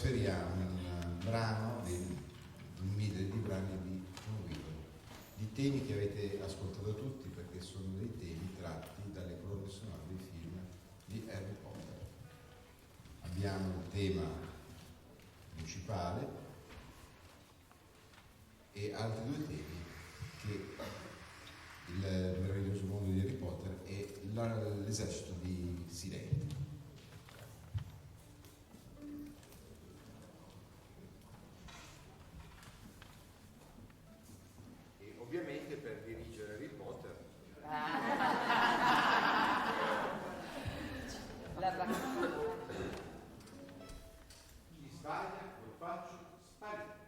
trasferiamo in un brano, un medley di brani di John Whedon, di temi che avete ascoltato tutti perché sono dei temi tratti dalle colonne sonore dei film di Harry Potter. Abbiamo il tema principale e altri due temi che il meraviglioso mondo di Harry Potter e l'esercito di Silente. E ovviamente per dirigere Harry Potter chi sbaglia lo faccio sparire.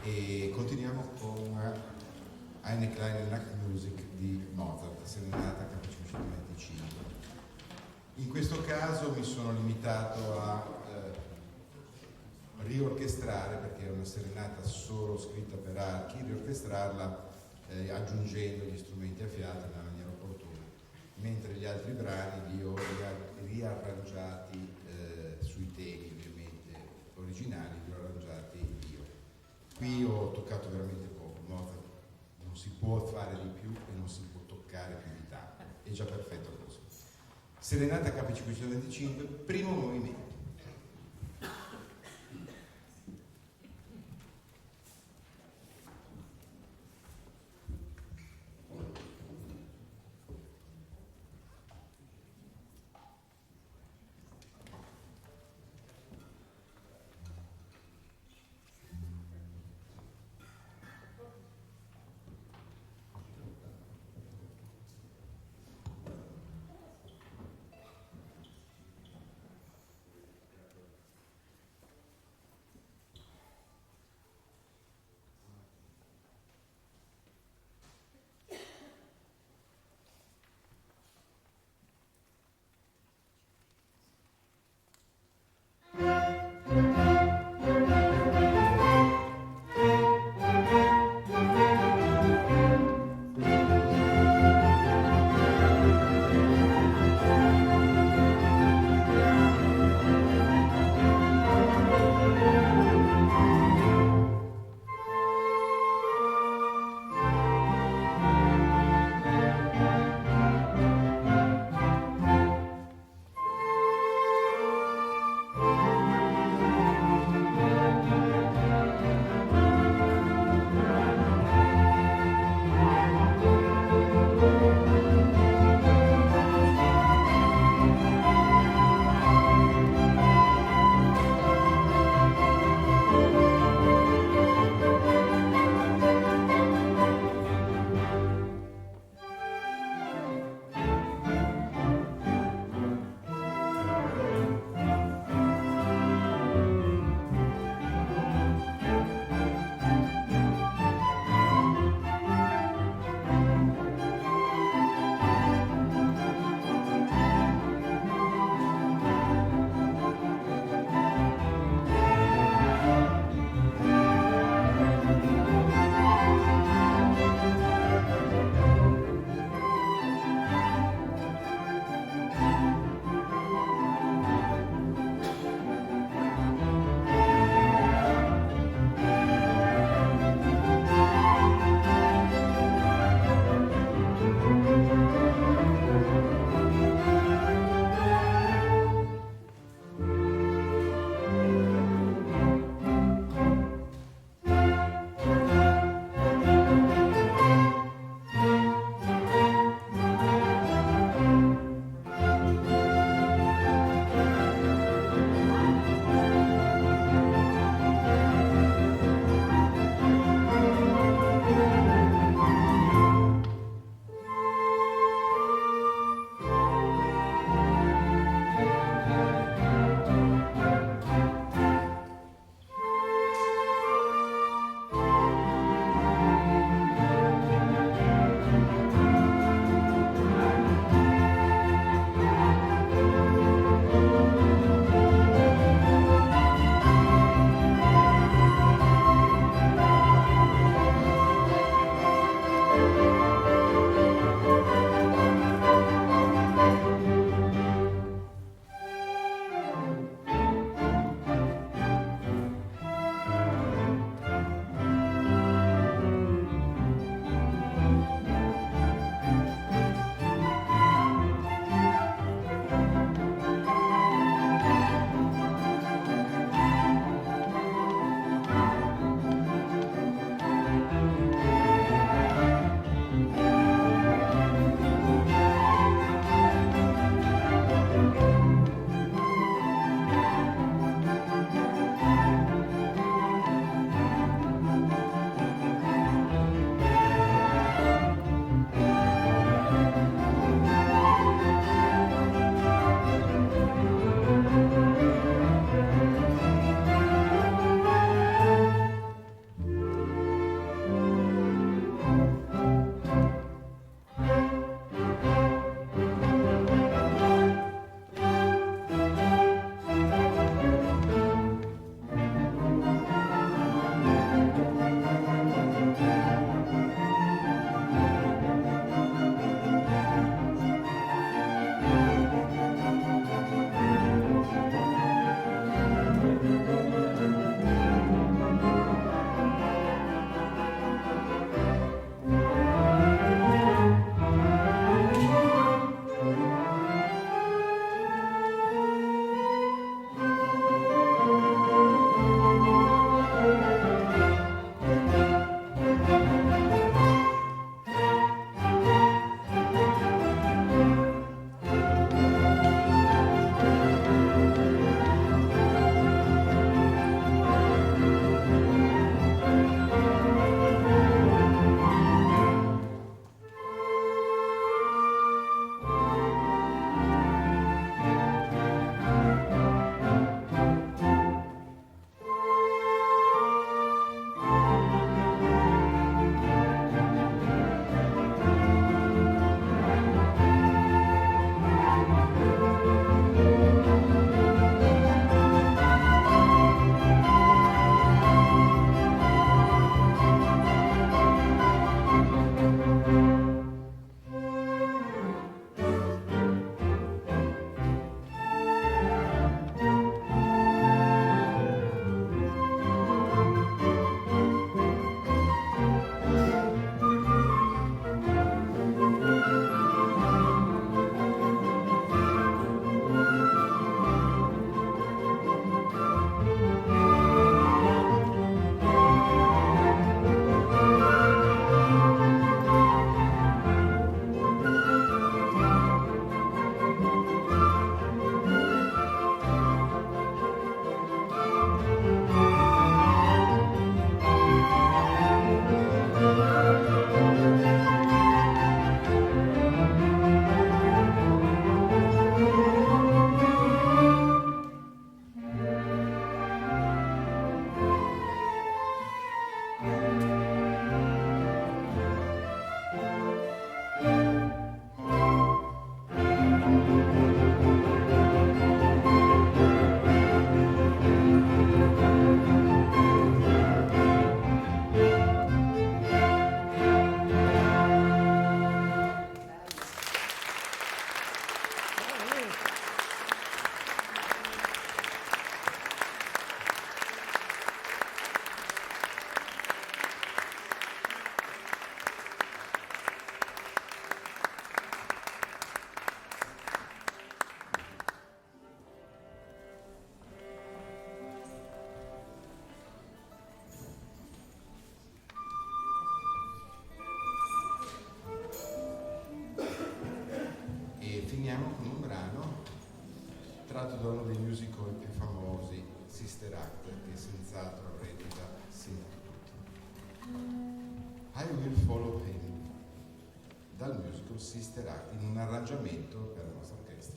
E continuiamo con Eine kleine Nachtmusik di Mozart, Serenata KV 525. In questo caso mi sono limitato a riorchestrare, perché è una serenata solo scritta per archi, riorchestrarla aggiungendo gli strumenti a fiato nella maniera opportuna, mentre gli altri brani li ho riarrangiati sui temi ovviamente originali, li ho arrangiati io. Qui ho toccato veramente poco, Mozart non si può fare di più e non si può toccare più di tanto, è già perfetto così. Serenata KV 525, primo movimento. finiamo con un brano tratto da uno dei musical più famosi, Sister Act, che senz'altro avrete già sentito. I Will Follow Him, dal musical Sister Act, in un arrangiamento per la nostra orchestra.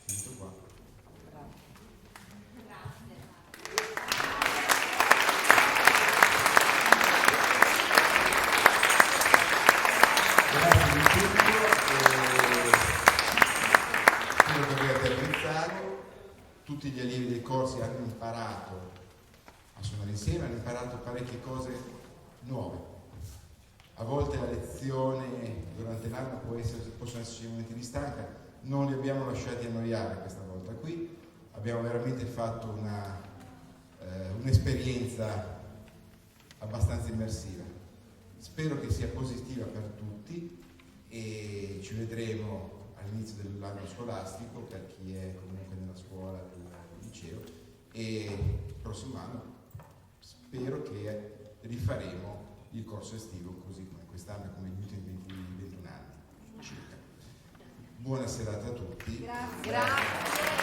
Tutto qua. Grazie di tutto. Quello che avete apprezzato, tutti gli allievi dei corsi hanno imparato a suonare insieme, hanno imparato parecchie cose nuove. A volte la lezione durante l'anno possono esserci momenti di stanca, non li abbiamo lasciati annoiare questa volta qui, abbiamo veramente fatto un'esperienza abbastanza immersiva. Spero che sia positiva per tutti e ci vedremo all'inizio dell'anno scolastico per chi è comunque nella scuola del liceo, e il prossimo anno spero che rifaremo il corso estivo così come quest'anno, come gli ultimi 21 anni circa. Buona serata a tutti. Grazie.